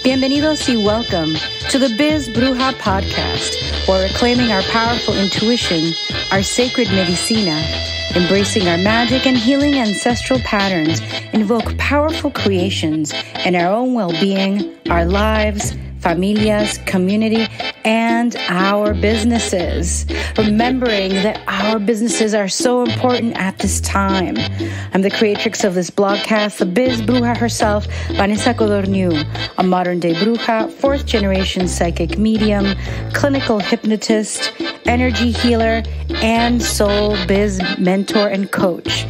Bienvenidos y welcome to the Biz Bruja podcast, where we're claiming our powerful intuition, our sacred medicina, embracing our magic and healing ancestral patterns, invoke powerful creations in our own well-being, our lives, familias, community, and our businesses. Remembering that our businesses are so important at this time. I'm the creatrix of this blogcast, the Biz Bruja herself, Vanessa Codorniu, a modern-day bruja, fourth-generation psychic medium, clinical hypnotist, energy healer, and soul biz mentor and coach.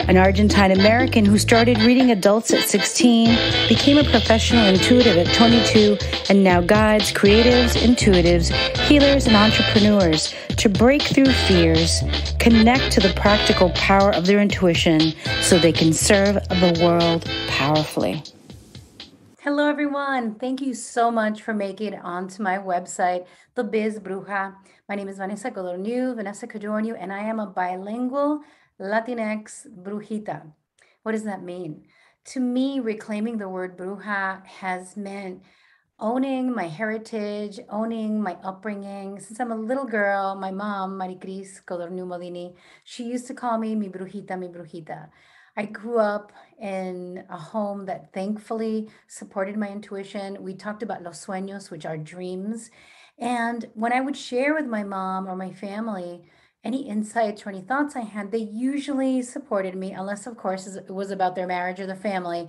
An Argentine-American who started reading adults at 16, became a professional intuitive at 22, and now guides creatives, intuitives, healers, and entrepreneurs to break through fears, connect to the practical power of their intuition so they can serve the world powerfully. Hello, everyone. Thank you so much for making it onto my website, The Biz Bruja. My name is Vanessa Codorniu, and I am a bilingual Latinx brujita. What does that mean? To me, reclaiming the word bruja has meant owning my heritage, owning my upbringing. Since I'm a little girl, my mom, Maricris Codorniu Molini, she used to call me mi brujita, mi brujita. I grew up in a home that thankfully supported my intuition. We talked about los sueños, which are dreams. And when I would share with my mom or my family any insights or any thoughts I had, they usually supported me, unless, of course, it was about their marriage or the family,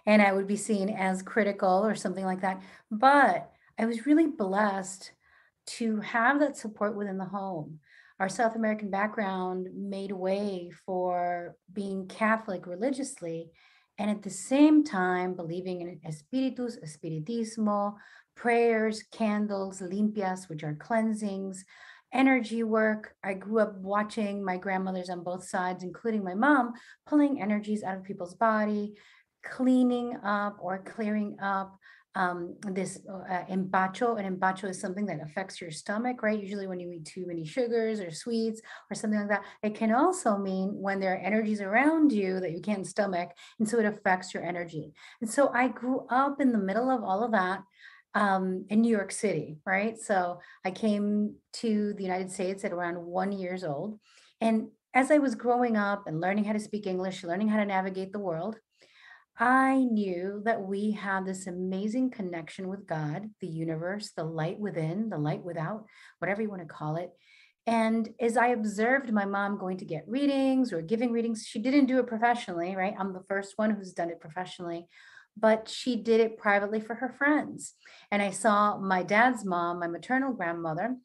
and I would be seen as critical or something like that. But I was really blessed to have that support within the home. Our South American background made way for being Catholic religiously, and at the same time, believing in espíritus, espiritismo, prayers, candles, limpias, which are cleansings, energy work. I grew up watching my grandmothers on both sides, including my mom, pulling energies out of people's body, cleaning up or clearing up this empacho. And empacho is something that affects your stomach, right? Usually when you eat too many sugars or sweets or something like that. It can also mean when there are energies around you that you can't stomach, and so it affects your energy. And so I grew up in the middle of all of that. In New York City, right? So I came to the United States at around 1 year old. And as I was growing up and learning how to speak English, learning how to navigate the world, I knew that we have this amazing connection with God, the universe, the light within, the light without, whatever you want to call it. And as I observed my mom going to get readings or giving readings, she didn't do it professionally, right? I'm the first one who's done it professionally, but she did it privately for her friends. And I saw my dad's mom, my maternal grandmother,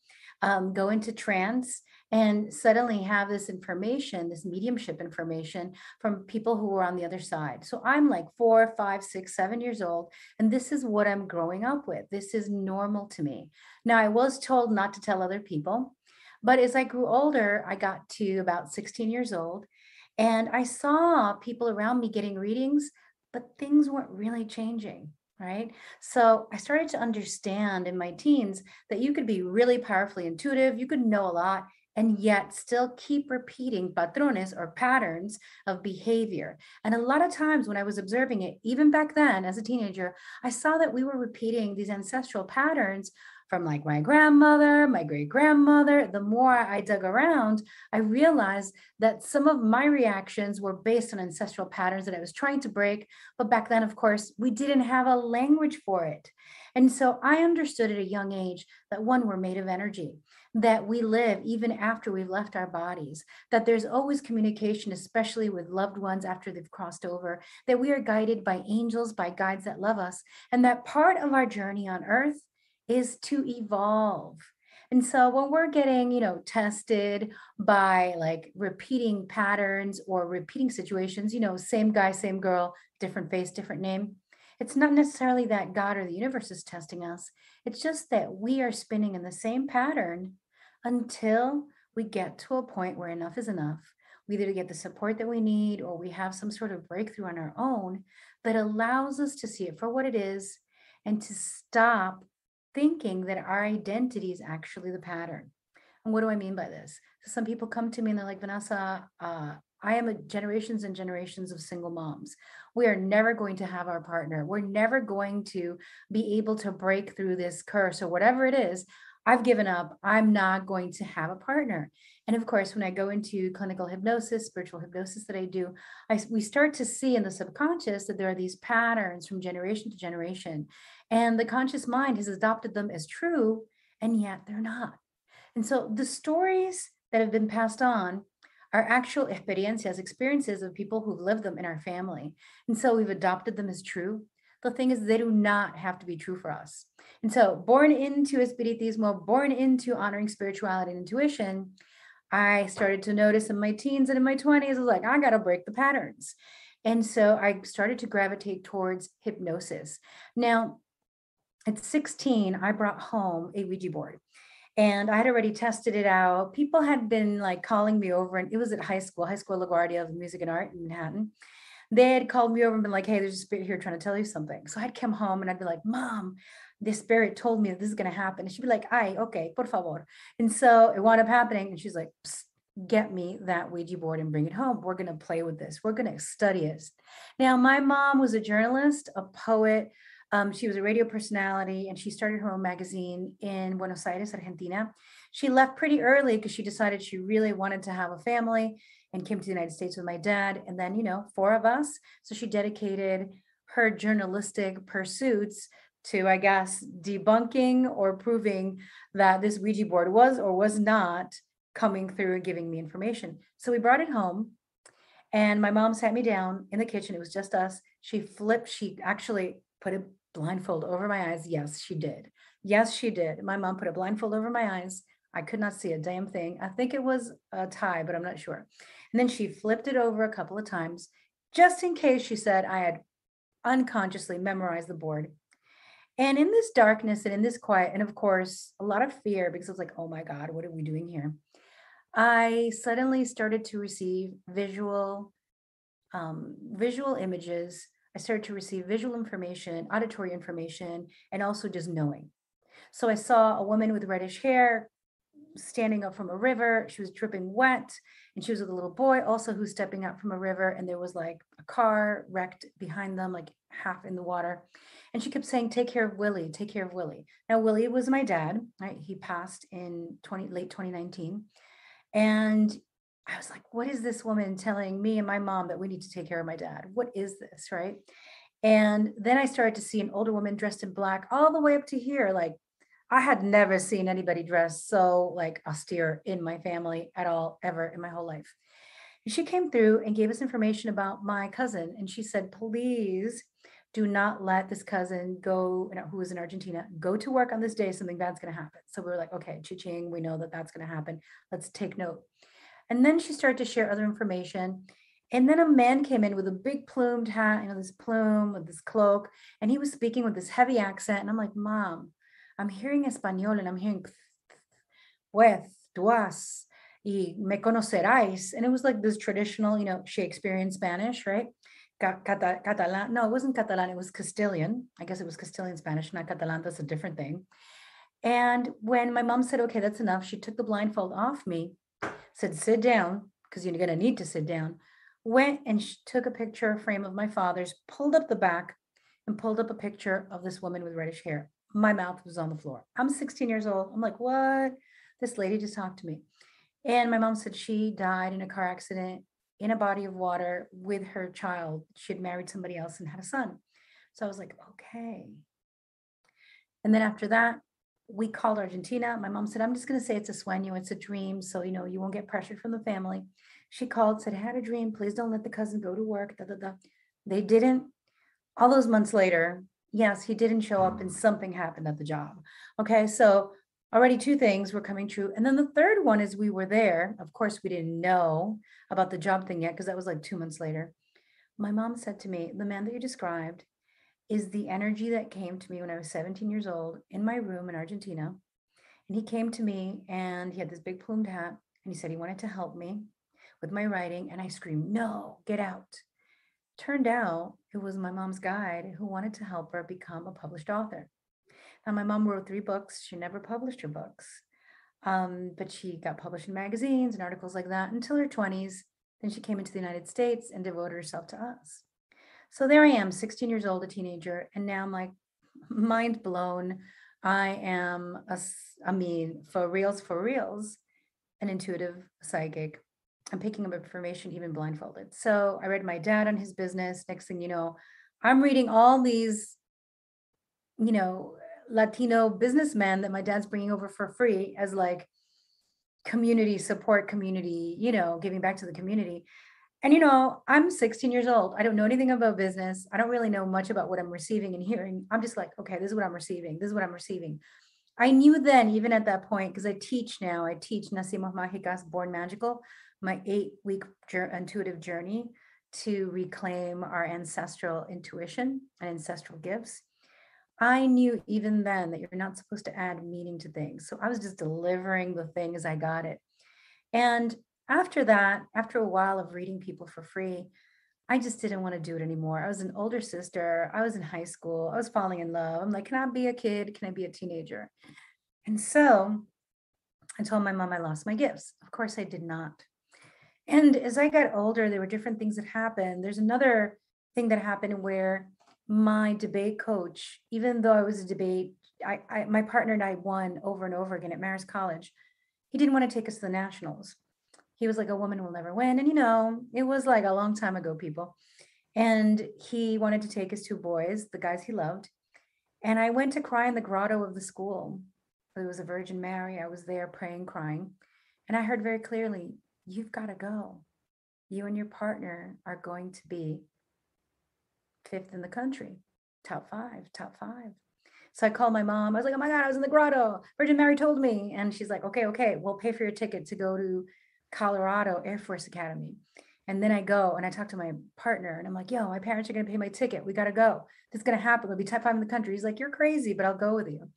go into trance and suddenly have this information, this mediumship information from people who were on the other side. So I'm like 4, 5, 6, 7 years old, and this is what I'm growing up with. This is normal to me. Now, I was told not to tell other people, but as I grew older, I got to about 16 years old, and I saw people around me getting readings, but things weren't really changing, right? So I started to understand in my teens that you could be really powerfully intuitive, you could know a lot, and yet still keep repeating patrones or patterns of behavior. And a lot of times when I was observing it, even back then as a teenager, I saw that we were repeating these ancestral patterns from like my grandmother, my great grandmother. The more I dug around, I realized that some of my reactions were based on ancestral patterns that I was trying to break. But back then, of course, we didn't have a language for it. And so I understood at a young age that one, we're made of energy, that we live even after we've left our bodies, that there's always communication, especially with loved ones after they've crossed over, that we are guided by angels, by guides that love us, and that part of our journey on earth is to evolve. And so when we're getting, tested by like repeating patterns or repeating situations, same guy, same girl, different face, different name, it's not necessarily that God or the universe is testing us. It's just that we are spinning in the same pattern until we get to a point where enough is enough. We either get the support that we need or we have some sort of breakthrough on our own that allows us to see it for what it is and to stop thinking that our identity is actually the pattern. And what do I mean by this? So some people come to me and they're like, Vanessa, I am a generations and generations of single moms. We are never going to have our partner. We're never going to be able to break through this curse or whatever it is. I've given up. I'm not going to have a partner. And of course, when I go into clinical hypnosis, spiritual hypnosis that I do, we start to see in the subconscious that there are these patterns from generation to generation. And the conscious mind has adopted them as true, and yet they're not. And so the stories that have been passed on are actual experiences of people who've lived them in our family. And so we've adopted them as true. The thing is, they do not have to be true for us. And so, born into espiritismo, born into honoring spirituality and intuition, I started to notice in my teens and in my 20s, I was like, I got to break the patterns. And so I started to gravitate towards hypnosis. Now, at 16, I brought home a Ouija board and I had already tested it out. People had been like calling me over, and it was at High School LaGuardia of Music and Art in Manhattan. They had called me over and been like, hey, there's a spirit here trying to tell you something. So I'd come home and I'd be like, Mom, this spirit told me that this is going to happen. And she'd be like, ay, okay, por favor. And so it wound up happening. And she's like, get me that Ouija board and bring it home. We're going to play with this. We're going to study it. Now, my mom was a journalist, a poet. She was a radio personality, and she started her own magazine in Buenos Aires, Argentina. She left pretty early because she decided she really wanted to have a family and came to the United States with my dad. And then, 4 of us. So she dedicated her journalistic pursuits to, I guess, debunking or proving that this Ouija board was or was not coming through and giving me information. So we brought it home, and my mom sat me down in the kitchen. It was just us. She actually put a blindfold over my eyes. Yes, she did. Yes, she did. My mom put a blindfold over my eyes. I could not see a damn thing. I think it was a tie, but I'm not sure. And then she flipped it over a couple of times, just in case. She said I had unconsciously memorized the board. And in this darkness and in this quiet, and of course, a lot of fear, because I was like, oh my God, what are we doing here? I suddenly started to receive visual images. I started to receive visual information, auditory information, and also just knowing. So I saw a woman with reddish hair standing up from a river. She was dripping wet, and she was with a little boy also who's stepping up from a river. And there was like a car wrecked behind them, like half in the water. And she kept saying, take care of Willie, take care of Willie. Now, Willie was my dad, right? He passed in late 2019. And I was like, what is this woman telling me and my mom that we need to take care of my dad? What is this, right? And then I started to see an older woman dressed in black all the way up to here. Like, I had never seen anybody dressed so like austere in my family at all, ever in my whole life. And she came through and gave us information about my cousin. And she said, please do not let this cousin go, who is in Argentina, go to work on this day. Something bad's going to happen. So we were like, okay, cha-ching, we know that that's going to happen. Let's take note. And then she started to share other information. And then a man came in with a big plumed hat, this plume with this cloak, and he was speaking with this heavy accent. And I'm like, Mom, I'm hearing Espanol and I'm hearing, pues, tú has, y me conocerás. And it was like this traditional, Shakespearean Spanish, right? Catalan. No, it wasn't Catalan. It was Castilian. I guess it was Castilian Spanish, not Catalan. That's a different thing. And when my mom said, okay, that's enough, she took the blindfold off me, said, sit down, because you're going to need to sit down, went and she took a picture frame of my father's, pulled up the back, and pulled up a picture of this woman with reddish hair. My mouth was on the floor. I'm 16 years old. I'm like, what? This lady just talked to me. And my mom said she died in a car accident in a body of water with her child. She had married somebody else and had a son. So I was like, okay. And then after that, we called Argentina. My mom said, I'm just going to say it's a sueño, it's a dream. So, you won't get pressured from the family. She called, said, I had a dream. Please don't let the cousin go to work. Da, da, da. They didn't. All those months later, yes, he didn't show up and something happened at the job. Okay, so already 2 things were coming true. And then the third one is we were there. Of course, we didn't know about the job thing yet because that was like 2 months later. My mom said to me, the man that you described is the energy that came to me when I was 17 years old in my room in Argentina. And he came to me and he had this big plumed hat and he said he wanted to help me with my writing. And I screamed, no, get out. Turned out it was my mom's guide who wanted to help her become a published author. Now, my mom wrote 3 books. She never published her books, but she got published in magazines and articles like that until her 20s. Then she came into the United States and devoted herself to us. So there I am, 16 years old, a teenager, and now I'm like mind blown. I am for reals, an intuitive psychic. I'm picking up information even blindfolded. So I read my dad on his business. Next thing you know, I'm reading all these, you know, Latino businessmen that my dad's bringing over for free as like community support, community, giving back to the community. And, I'm 16 years old. I don't know anything about business. I don't really know much about what I'm receiving and hearing. I'm just like, okay, this is what I'm receiving. This is what I'm receiving. I knew then, even at that point, because I teach now, I teach Nacimos Mágicas, Born Magical, my 8-week intuitive journey to reclaim our ancestral intuition and ancestral gifts. I knew even then that you're not supposed to add meaning to things. So I was just delivering the thing as I got it. And after that, after a while of reading people for free, I just didn't want to do it anymore. I was an older sister. I was in high school. I was falling in love. I'm like, can I be a kid? Can I be a teenager? And so I told my mom I lost my gifts. Of course, I did not. And as I got older, there were different things that happened. There's another thing that happened where my debate coach, even though I was a debate, my partner and I won over and over again at Marist College. He didn't want to take us to the nationals. He was like, a woman will never win. And, it was like a long time ago, people. And he wanted to take his 2 boys, the guys he loved. And I went to cry in the grotto of the school. It was a Virgin Mary. I was there praying, crying. And I heard very clearly, you've got to go. You and your partner are going to be 5th in the country, top 5. So I called my mom. I was like, oh my God, I was in the grotto. Virgin Mary told me. And she's like, okay, we'll pay for your ticket to go to Colorado Air Force Academy. And then I go and I talk to my partner and I'm like, yo, my parents are going to pay my ticket. We got to go. This is going to happen. We'll be top 5 in the country. He's like, you're crazy, but I'll go with you.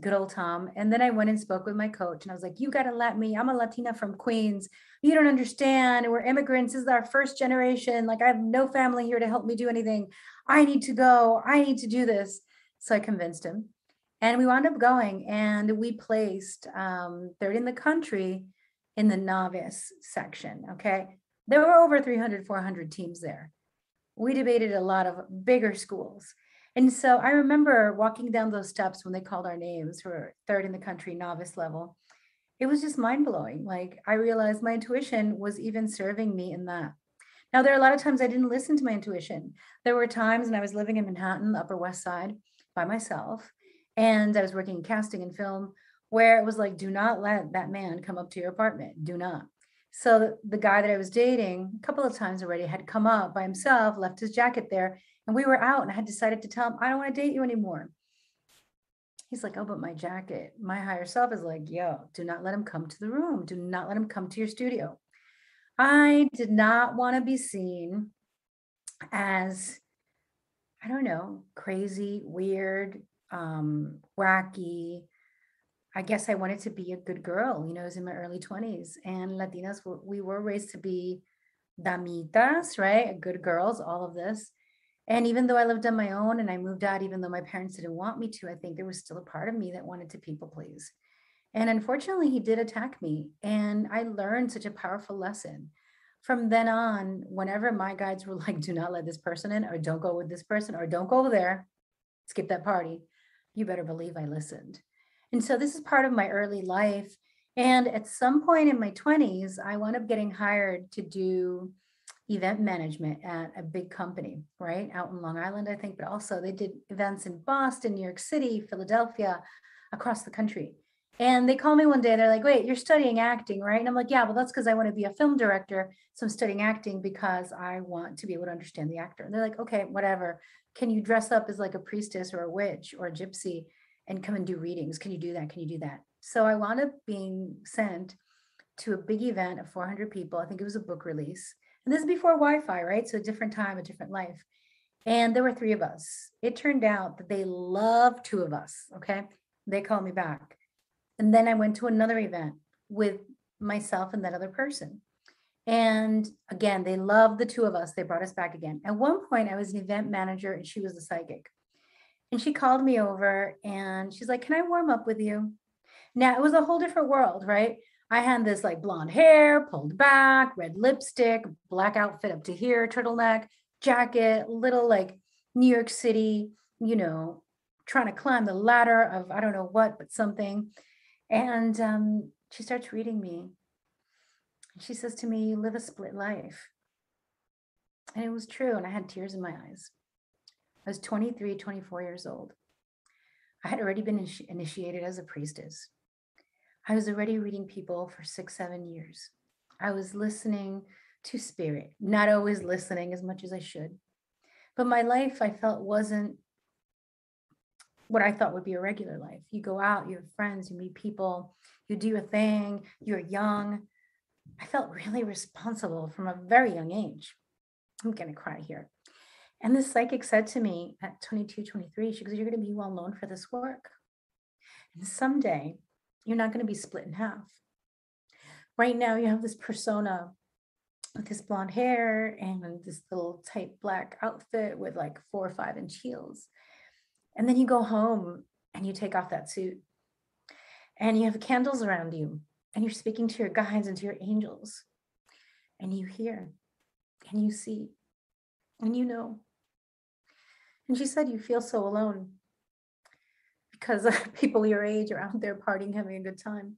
Good old Tom. And then I went and spoke with my coach and I was like, you got to let me, I'm a Latina from Queens. You don't understand. We're immigrants. This is our first generation. Like I have no family here to help me do anything. I need to go. I need to do this. So I convinced him and we wound up going and we placed 3rd in the country in the novice section. Okay. There were over 300, 400 teams there. We debated a lot of bigger schools. And so I remember walking down those steps when they called our names for 3rd in the country novice level. It was just mind blowing. Like I realized my intuition was even serving me in that. Now, there are a lot of times I didn't listen to my intuition. There were times when I was living in Manhattan, Upper West Side by myself, and I was working in casting and film where it was like, do not let that man come up to your apartment. Do not. So the guy that I was dating a couple of times already had come up by himself, left his jacket there, and we were out and I had decided to tell him, I don't want to date you anymore. He's like, oh, but my jacket, my higher self is like, yo, do not let him come to the room. Do not let him come to your studio. I did not want to be seen as, I don't know, crazy, weird, wacky. I guess I wanted to be a good girl. I was in my early 20s and Latinas, we were raised to be damitas, right? Good girls, all of this. And even though I lived on my own and I moved out, even though my parents didn't want me to, I think there was still a part of me that wanted to people please. And unfortunately, he did attack me. And I learned such a powerful lesson. From then on, whenever my guides were like, do not let this person in, or don't go with this person, or don't go there, skip that party, you better believe I listened. And so this is part of my early life. And at some point in my 20s, I wound up getting hired to do event management at a big company, right? Out in Long Island, I think, but also they did events in Boston, New York City, Philadelphia, across the country. And they called me one day, they're like, wait, you're studying acting, right? And I'm like, yeah, well, that's because I want to be a film director. So I'm studying acting because I want to be able to understand the actor. And they're like, okay, whatever. Can you dress up as like a priestess or a witch or a gypsy and come and do readings? Can you do that? Can you do that? So I wound up being sent to a big event of 400 people. I think it was a book release. And this is before Wi-Fi, right? So a different time, a different life. And there were 3 of us. It turned out that they loved 2 of us, okay? They called me back. And then I went to another event with myself and that other person. And again, they loved the 2 of us. They brought us back again. At one point, I was an event manager and she was the psychic. And she called me over and she's like, can I warm up with you? Now, it was a whole different world, right? I had this like blonde hair pulled back, red lipstick, black outfit up to here, turtleneck, jacket, little like New York City, trying to climb the ladder of I don't know what, but something. And she starts reading me. And she says to me, "You live a split life." And it was true. And I had tears in my eyes. I was 23, 24 years old. I had already been initiated as a priestess. I was already reading people for 6, 7 years. I was listening to spirit, not always listening as much as I should. But my life, I felt, wasn't what I thought would be a regular life. You go out, you have friends, you meet people, you do a thing, you're young. I felt really responsible from a very young age. I'm going to cry here. And this psychic said to me at 22, 23, she goes, "You're going to be well known for this work. And someday you're not going to be split in half. Right now you have this persona with this blonde hair and this little tight black outfit with like 4 or 5 inch heels. And then you go home and you take off that suit and you have candles around you and you're speaking to your guides and to your angels and you hear and you see and you know." And she said, "You feel so alone because people your age are out there partying, having a good time.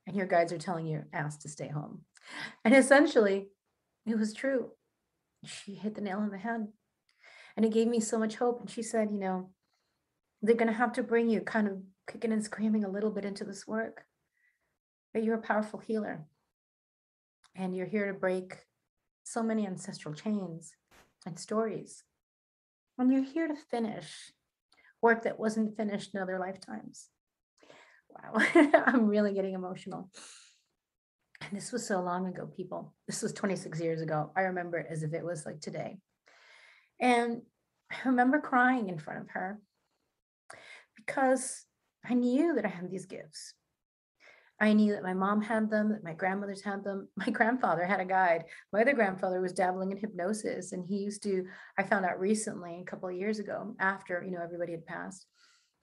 And your guides are telling your ass to stay home." And essentially, it was true. She hit the nail on the head. And it gave me so much hope. And she said, they're going to have to bring you kind of kicking and screaming a little bit into this work. But you're a powerful healer. And you're here to break so many ancestral chains and stories. And you're here to finish work that wasn't finished in other lifetimes. Wow, I'm really getting emotional. And this was so long ago, people. This was 26 years ago. I remember it as if it was like today. And I remember crying in front of her because I knew that I had these gifts. I knew that my mom had them, that my grandmothers had them. My grandfather had a guide. My other grandfather was dabbling in hypnosis. And he used to, I found out recently, a couple of years ago, after, everybody had passed,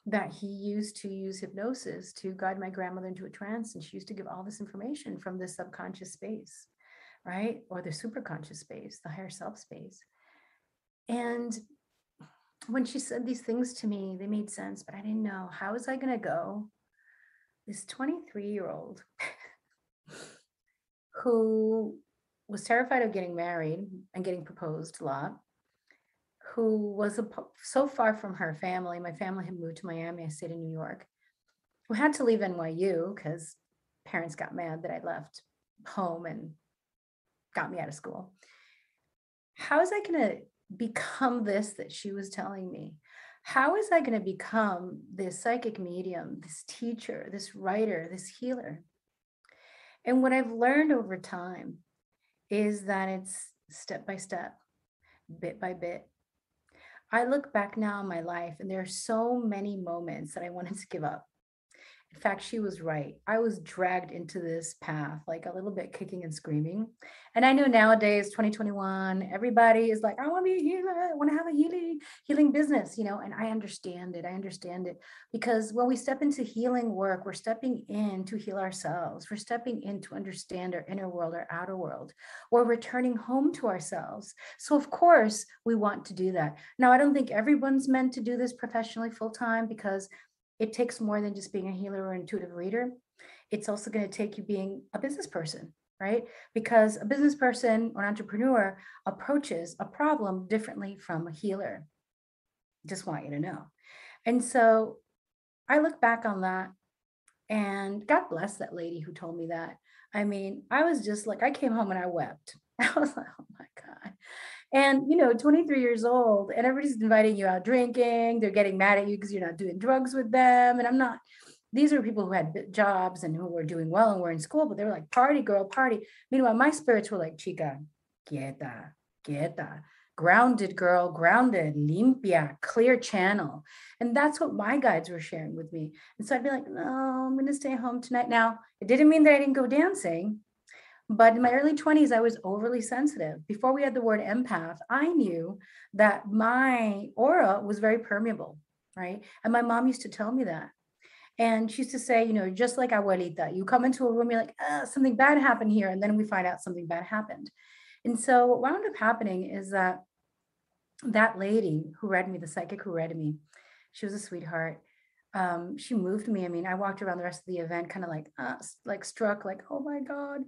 that he used to use hypnosis to guide my grandmother into a trance. And she used to give all this information from the subconscious space, right? Or the superconscious space, the higher self space. And when she said these things to me, they made sense, but I didn't know, how was I going to go? This 23-year-old who was terrified of getting married and getting proposed a lot, who was so far from her family. My family had moved to Miami. I stayed in New York. We had to leave NYU because parents got mad that I left home and got me out of school. How is I going to become this that she was telling me? How is I going to become this psychic medium, this teacher, this writer, this healer? And what I've learned over time is that it's step by step, bit by bit. I look back now in my life and there are so many moments that I wanted to give up. In fact, she was right. I was dragged into this path, like a little bit kicking and screaming. And I know nowadays, 2021, everybody is like, "I want to be a healer. I want to have a healing business," and I understand it. I understand it because when we step into healing work, we're stepping in to heal ourselves. We're stepping in to understand our inner world, our outer world. We're returning home to ourselves. So of course we want to do that. Now, I don't think everyone's meant to do this professionally full time because it takes more than just being a healer or intuitive reader. It's also going to take you being a business person, right? Because a business person or an entrepreneur approaches a problem differently from a healer. Just want you to know. And so I look back on that and God bless that lady who told me that. I mean, I was just like, I came home and I wept. I was like, oh my God. And, 23 years old and everybody's inviting you out drinking. They're getting mad at you because you're not doing drugs with them. And I'm not, these are people who had jobs and who were doing well and were in school, but they were like, "Party, girl, party." Meanwhile, my spirits were like, "Chica, quieta, grounded, girl, grounded, limpia, clear channel." And that's what my guides were sharing with me. And so I'd be like, "No, I'm going to stay home tonight." Now, it didn't mean that I didn't go dancing. But in my early 20s, I was overly sensitive. Before we had the word empath, I knew that my aura was very permeable, right? And my mom used to tell me that. And she used to say, just like abuelita, you come into a room, you're like, something bad happened here. And then we find out something bad happened. And so what wound up happening is that lady who read me, the psychic who read me, she was a sweetheart. She moved me. I mean, I walked around the rest of the event kind of like struck, like, oh my God.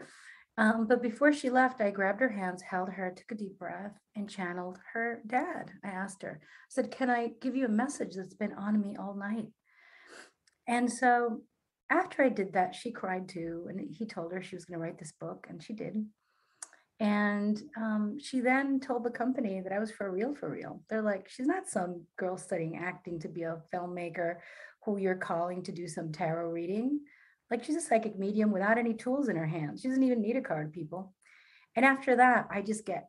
But before she left, I grabbed her hands, held her, took a deep breath, and channeled her dad. I asked her, I said, can I give you a message that's been on me all night? And so after I did that, she cried too. And he told her she was going to write this book, and she did. And she then told the company that I was for real, for real. They're like, she's not some girl studying acting to be a filmmaker who you're calling to do some tarot reading. Like, she's a psychic medium without any tools in her hands. She doesn't even need a card, people. And after that, I just get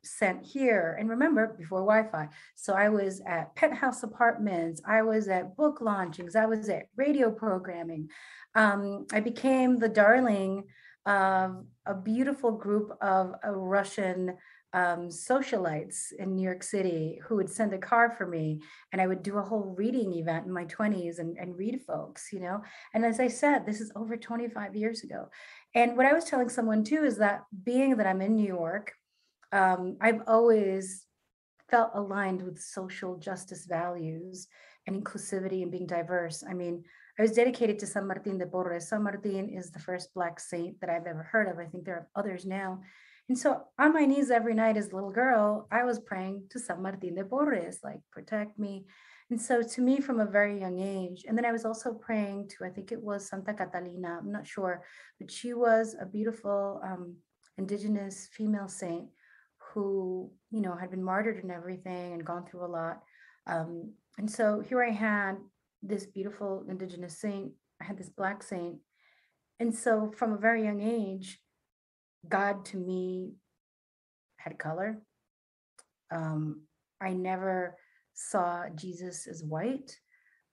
sent here. And remember, before Wi-Fi. So I was at penthouse apartments. I was at book launchings. I was at radio programming. I became the darling of a beautiful group of Russian socialites in New York City who would send a car for me, and I would do a whole reading event in my 20s and read folks. And as I said, this is over 25 years ago. And what I was telling someone too is that being that I'm in New York, I've always felt aligned with social justice values and inclusivity and being diverse. I mean, I was dedicated to San Martin de Porres. San Martin is the first Black saint that I've ever heard of. I think there are others now. And so on my knees every night as a little girl, I was praying to San Martin de Porres, like, protect me. And so to me, from a very young age, and then I was also praying to, I think it was Santa Catalina, I'm not sure, but she was a beautiful indigenous female saint who, had been martyred and everything and gone through a lot. And so here I had this beautiful indigenous saint, I had this Black saint. And so from a very young age, God to me had color. I never saw Jesus as white.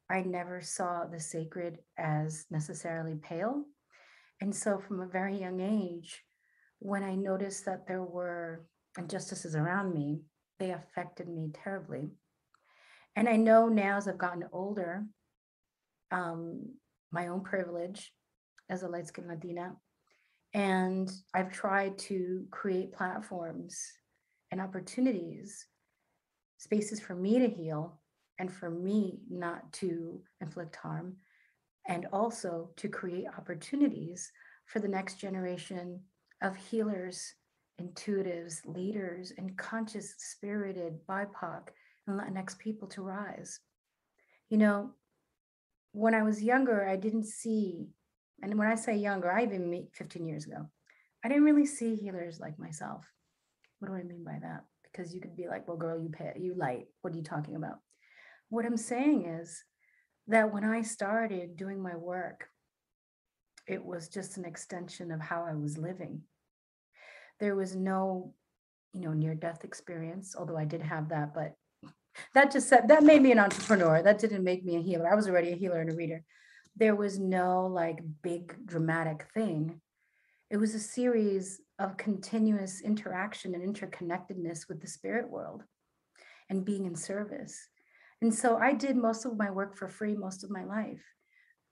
I never saw the sacred as necessarily pale. And so from a very young age, when I noticed that there were injustices around me, they affected me terribly. And I know now as I've gotten older, my own privilege as a light skinned Latina, and I've tried to create platforms and opportunities, spaces for me to heal and for me not to inflict harm, and also to create opportunities for the next generation of healers, intuitives, leaders, and conscious, spirited BIPOC and Latinx people to rise. When I was younger, I didn't see, and when I say younger, I even met 15 years ago, I didn't really see healers like myself. What do I mean by that? Because you could be like, well, girl, you light. What are you talking about? What I'm saying is that when I started doing my work, it was just an extension of how I was living. There was no, near-death experience, although I did have that, but that made me an entrepreneur. That didn't make me a healer. I was already a healer and a reader. There was no like big dramatic thing. It was a series of continuous interaction and interconnectedness with the spirit world and being in service. And so I did most of my work for free most of my life.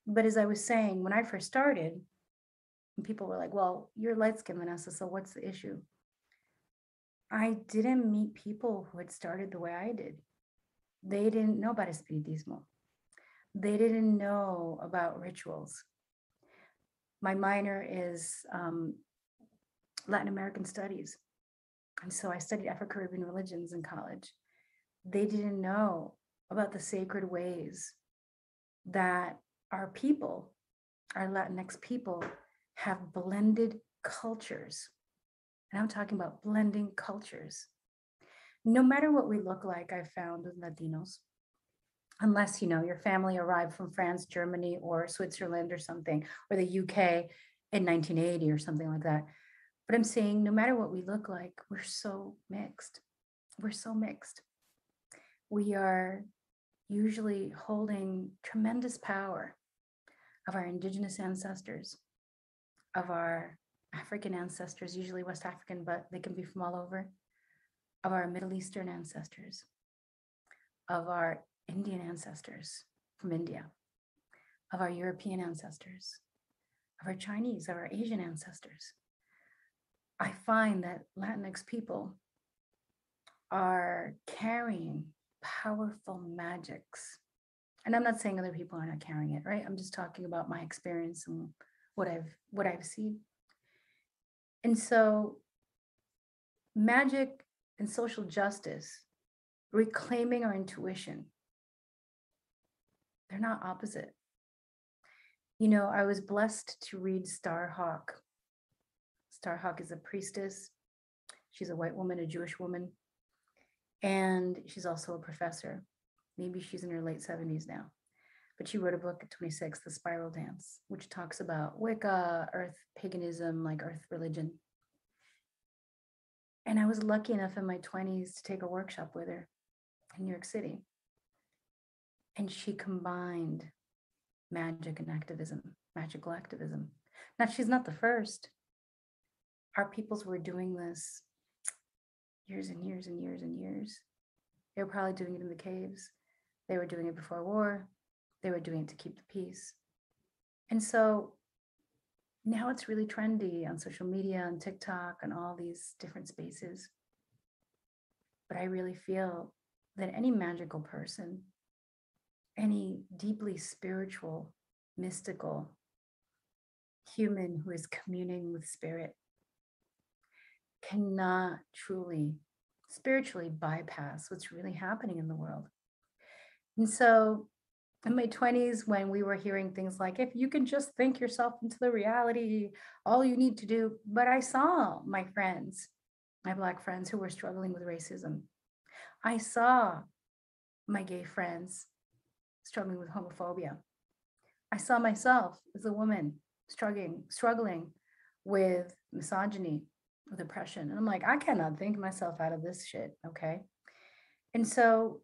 But as I was saying, when I first started, and people were like, well, you're light skinned, Vanessa, so what's the issue? I didn't meet people who had started the way I did. They didn't know about espiritismo. They didn't know about rituals. My minor is Latin American studies. And so I studied Afro-Caribbean religions in college. They didn't know about the sacred ways that our people, our Latinx people, have blended cultures. And I'm talking about blending cultures. No matter what we look like, I've found with Latinos, unless, your family arrived from France, Germany, or Switzerland or something, or the UK in 1980 or something like that. But I'm saying no matter what we look like, we're so mixed. We're so mixed. We are usually holding tremendous power of our indigenous ancestors, of our African ancestors, usually West African, but they can be from all over, of our Middle Eastern ancestors, of our Indian ancestors from India, of our European ancestors, of our Chinese, of our Asian ancestors. I find that Latinx people are carrying powerful magics. And I'm not saying other people are not carrying it, right? I'm just talking about my experience and what I've seen. And so magic and social justice, reclaiming our intuition, they're not opposite. You know, I was blessed to read Starhawk. Starhawk is a priestess. She's a white woman, a Jewish woman, and she's also a professor. Maybe she's in her late 70s now. But she wrote a book at 26, The Spiral Dance, which talks about Wicca, earth paganism, like earth religion. And I was lucky enough in my 20s to take a workshop with her in New York City. And she combined magic and activism, magical activism. Now, she's not the first. Our peoples were doing this years and years and years and years. They were probably doing it in the caves. They were doing it before war. They were doing it to keep the peace. And so now it's really trendy on social media and TikTok and all these different spaces. But I really feel that any magical person, any deeply spiritual, mystical human who is communing with spirit cannot truly spiritually bypass what's really happening in the world. And so in my 20s, when we were hearing things like, if you can just think yourself into the reality, all you need to do. But I saw my friends, my Black friends who were struggling with racism. I saw my gay friends struggling with homophobia. I saw myself as a woman struggling with misogyny, with oppression. And I'm like, I cannot think myself out of this shit, okay? And so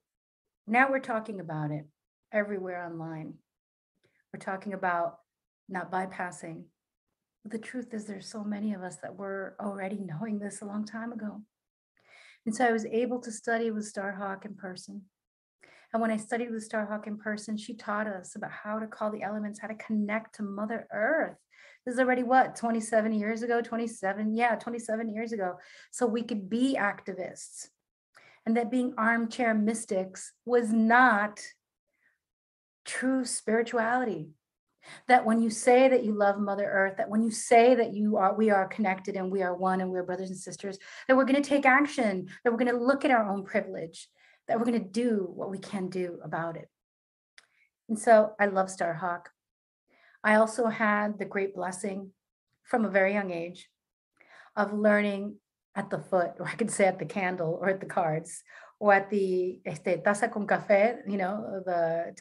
now we're talking about it everywhere online. We're talking about not bypassing. But the truth is there's so many of us that were already knowing this a long time ago. And so I was able to study with Starhawk in person. And when I studied with Starhawk in person, she taught us about how to call the elements, how to connect to Mother Earth. This is already what, 27 years ago, 27 years ago. So we could be activists. And that being armchair mystics was not true spirituality. That when you say that you love Mother Earth, that when you say that we are connected and we are one and we're brothers and sisters, that we're going to take action, that we're going to look at our own privilege, that we're going to do what we can do about it. And so I love Starhawk. I also had the great blessing from a very young age of learning at the foot, or I could say at the candle or at the cards, or at the taza con café, you know, the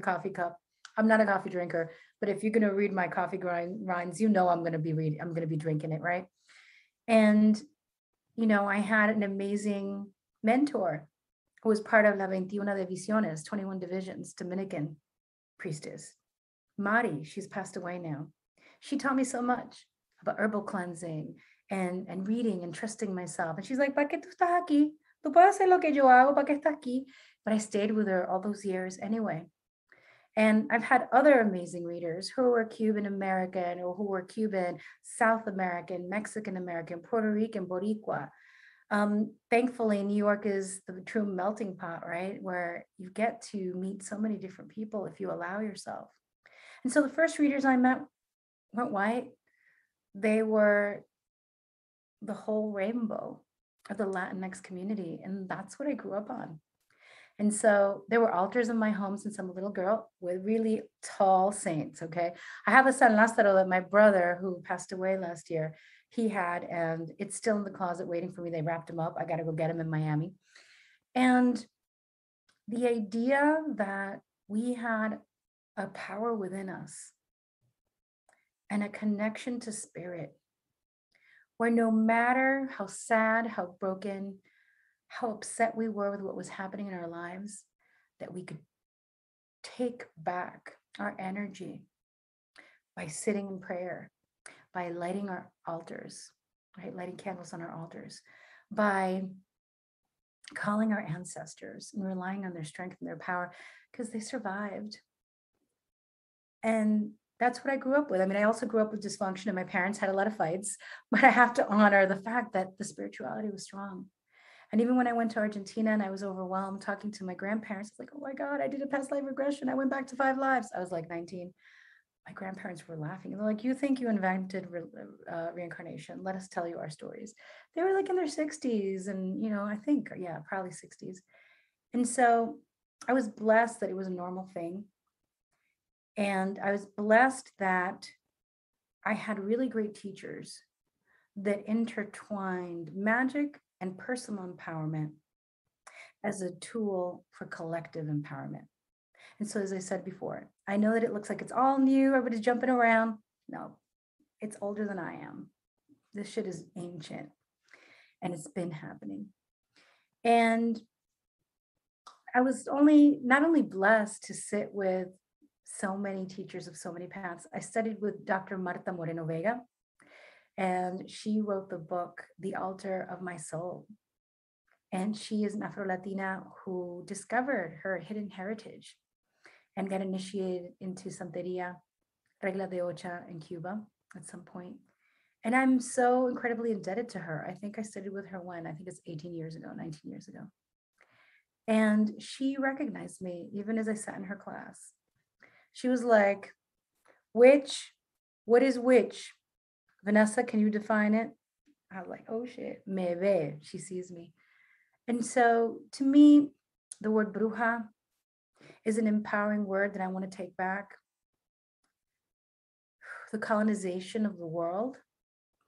coffee cup. I'm not a coffee drinker, but if you're going to read my coffee grinds, you know I'm going to be drinking it, right? And, you know, I had an amazing mentor who was part of La 21 Divisiones, 21 divisions, Dominican priestess. Mari, she's passed away now. She taught me so much about herbal cleansing and reading and trusting myself. And she's like, ¿para qué tú estás aquí? Tú puedes hacer lo que yo hago, ¿para qué estás aquí? But I stayed with her all those years anyway. And I've had other amazing readers who were Cuban American or who were Cuban, South American, Mexican American, Puerto Rican, Boricua. Thankfully, New York is the true melting pot, right? Where you get to meet so many different people if you allow yourself. And so the first readers I met weren't white. They were the whole rainbow of the Latinx community. And that's what I grew up on. And so there were altars in my home since I'm a little girl with really tall saints, okay? I have a San Lázaro that my brother, who passed away last year, he had, and it's still in the closet waiting for me. They wrapped him up. I got to go get him in Miami. And the idea that we had a power within us and a connection to spirit, where no matter how sad, how broken, how upset we were with what was happening in our lives, that we could take back our energy by sitting in prayer, by lighting our altars, right? Lighting candles on our altars, by calling our ancestors and relying on their strength and their power, because they survived. And that's what I grew up with. I mean, I also grew up with dysfunction and my parents had a lot of fights, but I have to honor the fact that the spirituality was strong. And even when I went to Argentina and I was overwhelmed talking to my grandparents, it's like, oh my God, I did a past life regression. I went back to 5 lives. I was like 19. My grandparents were laughing. They're like, you think you invented reincarnation? Let us tell you our stories. They were like in their 60s and, I think, yeah, probably 60s. And so I was blessed that it was a normal thing. And I was blessed that I had really great teachers that intertwined magic and personal empowerment as a tool for collective empowerment. And so, as I said before, I know that it looks like it's all new, everybody's jumping around. No, it's older than I am. This shit is ancient and it's been happening. And I was not only blessed to sit with so many teachers of so many paths. I studied with Dr. Marta Moreno Vega, and she wrote the book, The Altar of My Soul. And she is an Afro-Latina who discovered her hidden heritage and got initiated into Santeria, Regla de Ocha in Cuba at some point. And I'm so incredibly indebted to her. I think I studied with her I think it's 18 years ago, 19 years ago. And she recognized me even as I sat in her class. She was like, witch, what is witch? Vanessa, can you define it? I was like, oh shit, me ve, she sees me. And so to me, the word bruja is an empowering word that I want to take back. The colonization of the world,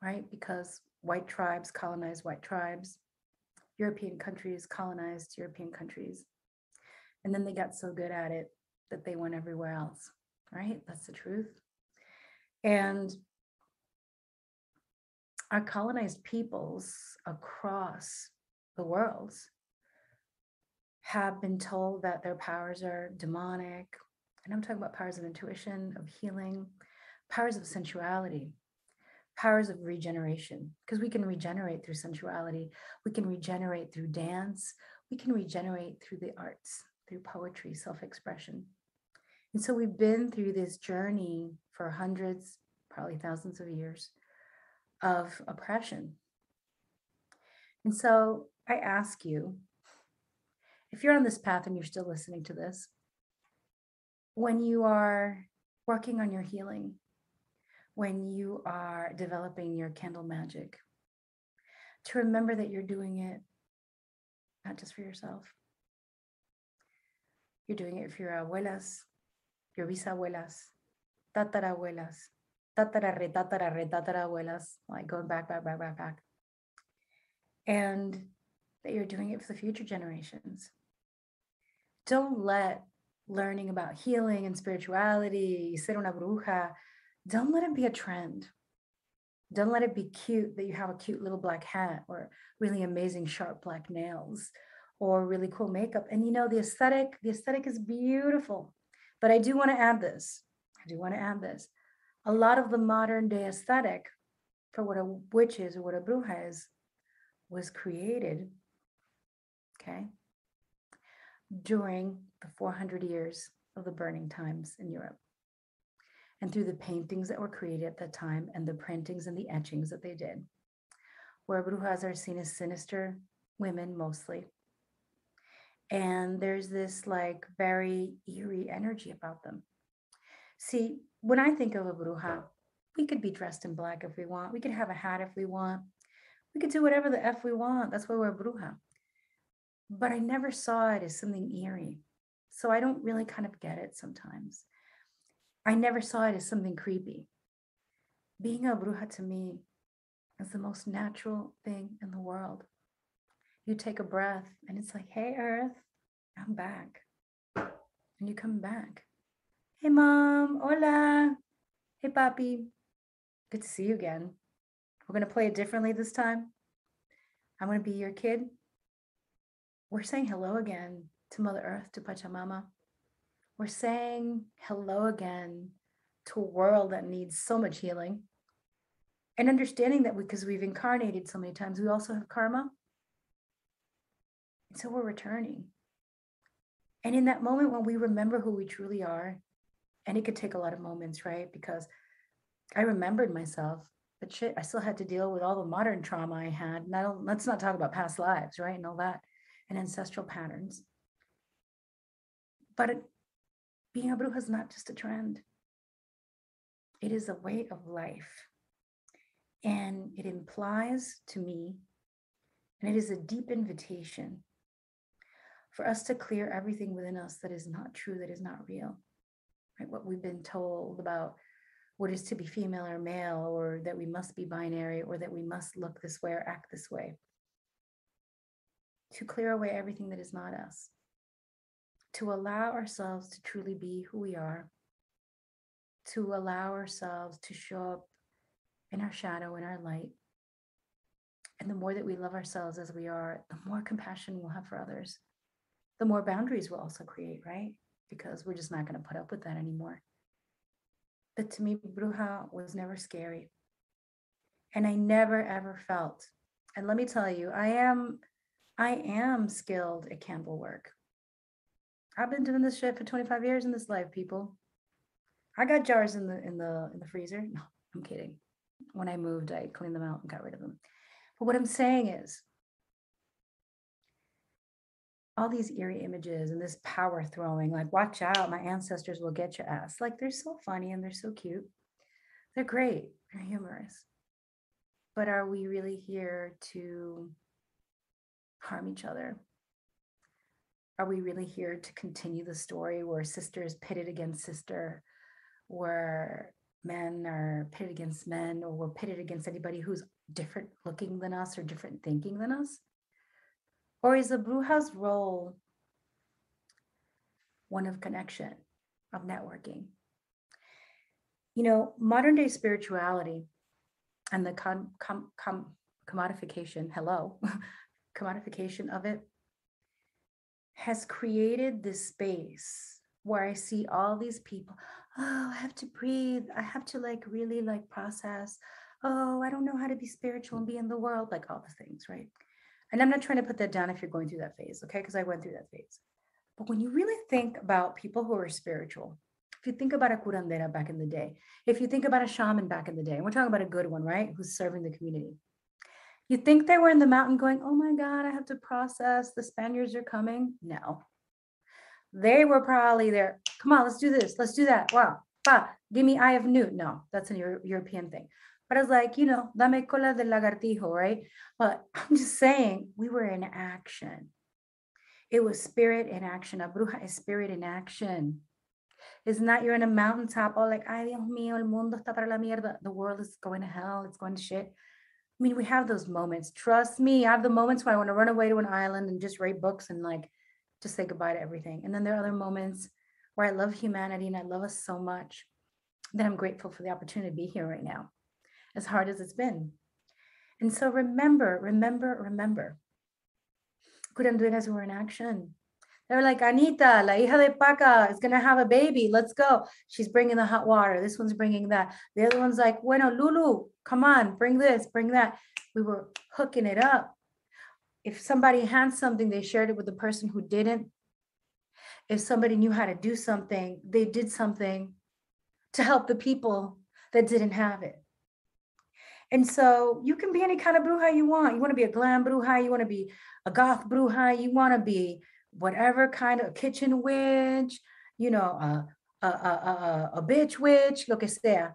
right? Because white tribes colonized white tribes, European countries colonized European countries. And then they got so good at it that they went everywhere else, right? That's the truth. And our colonized peoples across the world have been told that their powers are demonic. And I'm talking about powers of intuition, of healing, powers of sensuality, powers of regeneration, because we can regenerate through sensuality. We can regenerate through dance. We can regenerate through the arts, through poetry, self-expression. And so we've been through this journey for hundreds, probably thousands of years of oppression. And so I ask you, if you're on this path and you're still listening to this, when you are working on your healing, when you are developing your candle magic, to remember that you're doing it not just for yourself. You're doing it for your abuelas, your bisabuelas, tatarabuelas, tatarabuelas, like going back. And that you're doing it for the future generations. Don't let learning about healing and spirituality, ser una bruja, don't let it be a trend. Don't let it be cute that you have a cute little black hat or really amazing sharp black nails or really cool makeup. And the aesthetic is beautiful. But I do want to add this. A lot of the modern day aesthetic for what a witch is or what a bruja is was created, okay, during the 400 years of the burning times in Europe. And through the paintings that were created at that time and the printings and the etchings that they did, where brujas are seen as sinister women mostly. And there's this like very eerie energy about them. See, when I think of a bruja, we could be dressed in black if we want. We could have a hat if we want. We could do whatever the F we want. That's why we're a bruja. But I never saw it as something eerie. So I don't really kind of get it sometimes. I never saw it as something creepy. Being a bruja to me is the most natural thing in the world. You take a breath and it's like, hey, Earth, I'm back. And you come back. Hey, Mom. Hola. Hey, Papi. Good to see you again. We're going to play it differently this time. I'm going to be your kid. We're saying hello again to Mother Earth, to Pachamama. We're saying hello again to a world that needs so much healing. And understanding that because we've incarnated so many times, we also have karma. And so we're returning. And in that moment when we remember who we truly are And it could take a lot of moments, right? Because I remembered myself, but shit, I still had to deal with all the modern trauma I had. Let's not talk about past lives, right? And all that, and ancestral patterns. But being a bruja is not just a trend, it is a way of life. And it implies to me, and it is a deep invitation for us to clear everything within us that is not true, that is not real, right? What we've been told about what is to be female or male, or that we must be binary, or that we must look this way or act this way. To clear away everything that is not us. To allow ourselves to truly be who we are. To allow ourselves to show up in our shadow, in our light. And the more that we love ourselves as we are, the more compassion we'll have for others. The more boundaries we'll also create, right? Because we're just not going to put up with that anymore. But to me, Bruja was never scary. And I never, ever felt, and let me tell you, I am skilled at candle work. I've been doing this shit for 25 years in this life, people. I got jars in the freezer. No, I'm kidding. When I moved, I cleaned them out and got rid of them. But what I'm saying is, all these eerie images and this power throwing, like, watch out, my ancestors will get your ass. Like, they're so funny and they're so cute. They're great. They're humorous. But are we really here to harm each other? Are we really here to continue the story where sister is pitted against sister, where men are pitted against men, or we're pitted against anybody who's different looking than us or different thinking than us? Or is the Bruja's role one of connection, of networking? You know, modern day spirituality and the commodification, commodification of it has created this space where I see all these people. Oh, I have to breathe. I have to really process. Oh, I don't know how to be spiritual and be in the world, like all the things, right? And I'm not trying to put that down if you're going through that phase, okay? Because I went through that phase. But when you really think about people who are spiritual, if you think about a curandera back in the day, if you think about a shaman back in the day, and we're talking about a good one, right? Who's serving the community. You think they were in the mountain going, oh my God, I have to process, the Spaniards are coming? No. They were probably there. Come on, let's do this. Let's do that. Wow. Give me eye of newt. No, that's a European thing. But I was like, dame cola de lagartijo, right? But I'm just saying, we were in action. It was spirit in action. A bruja is spirit in action. It's not you're in a mountaintop, oh, like, ay, Dios mío, el mundo está para la mierda. The world is going to hell. It's going to shit. I mean, we have those moments. Trust me, I have the moments where I want to run away to an island and just write books and just say goodbye to everything. And then there are other moments where I love humanity and I love us so much that I'm grateful for the opportunity to be here right now, as hard as it's been. And so remember, curanderas were in action. They were like, Anita, la hija de Paca is going to have a baby. Let's go. She's bringing the hot water. This one's bringing that. The other one's like, bueno, Lulu, come on, bring this, bring that. We were hooking it up. If somebody had something, they shared it with the person who didn't. If somebody knew how to do something, they did something to help the people that didn't have it. And so you can be any kind of bruja you want. You want to be a glam bruja. You want to be a goth bruja. You want to be whatever kind of kitchen witch, a bitch witch, lo que sea.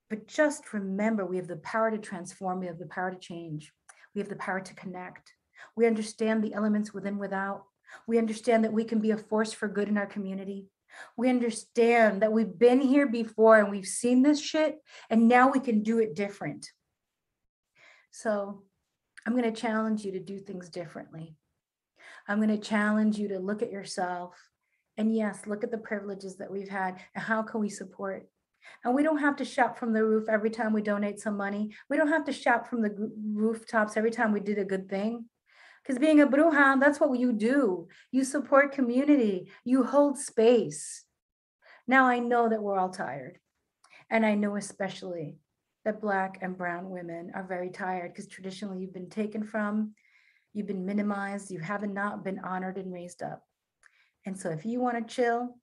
But just remember, we have the power to transform. We have the power to change. We have the power to connect. We understand the elements within, without. We understand that we can be a force for good in our community. We understand that we've been here before and we've seen this shit, and now we can do it different. So I'm going to challenge you to do things differently. I'm going to challenge you to look at yourself and, yes, look at the privileges that we've had and how can we support. And we don't have to shout from the roof every time we donate some money. We don't have to shout from the rooftops every time we did a good thing. Because being a bruja, that's what you do. You support community. You hold space. Now, I know that we're all tired. And I know especially that Black and brown women are very tired because traditionally you've been taken from, you've been minimized, you haven't not been honored and raised up. And so if you want to chill,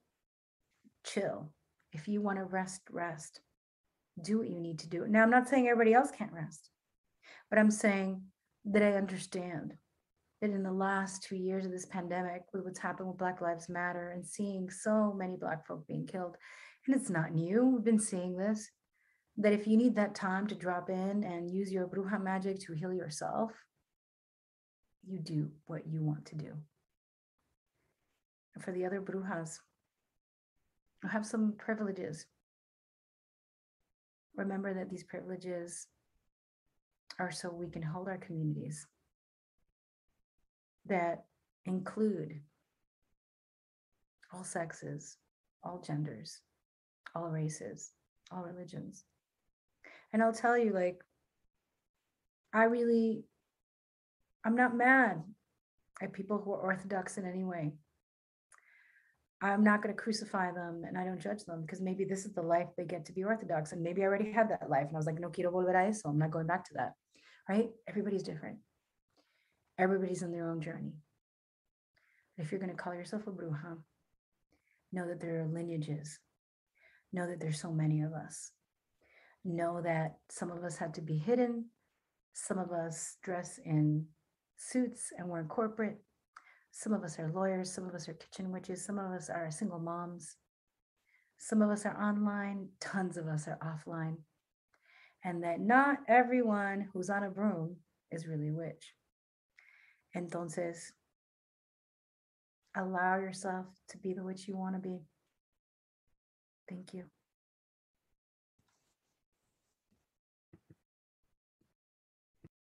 chill. If you want to rest, rest. Do what you need to do. Now, I'm not saying everybody else can't rest, but I'm saying that I understand that in the last 2 years of this pandemic, with what's happened with Black Lives Matter and seeing so many Black folk being killed, and it's not new, we've been seeing this, that if you need that time to drop in and use your Bruja magic to heal yourself, you do what you want to do. And for the other Brujas who have some privileges, remember that these privileges are so we can hold our communities that include all sexes, all genders, all races, all religions. And I'll tell you, like, I'm not mad at people who are Orthodox in any way. I'm not going to crucify them, and I don't judge them, because maybe this is the life they get to be Orthodox. And maybe I already had that life. And I was like, no quiero volver a eso. I'm not going back to that. Right? Everybody's different. Everybody's on their own journey. If you're going to call yourself a Bruja, know that there are lineages. Know that there's so many of us. Know that some of us had to be hidden. Some of us dress in suits and we're corporate. Some of us are lawyers. Some of us are kitchen witches. Some of us are single moms. Some of us are online. Tons of us are offline. And that not everyone who's on a broom is really a witch. Entonces, allow yourself to be the witch you want to be. Thank you.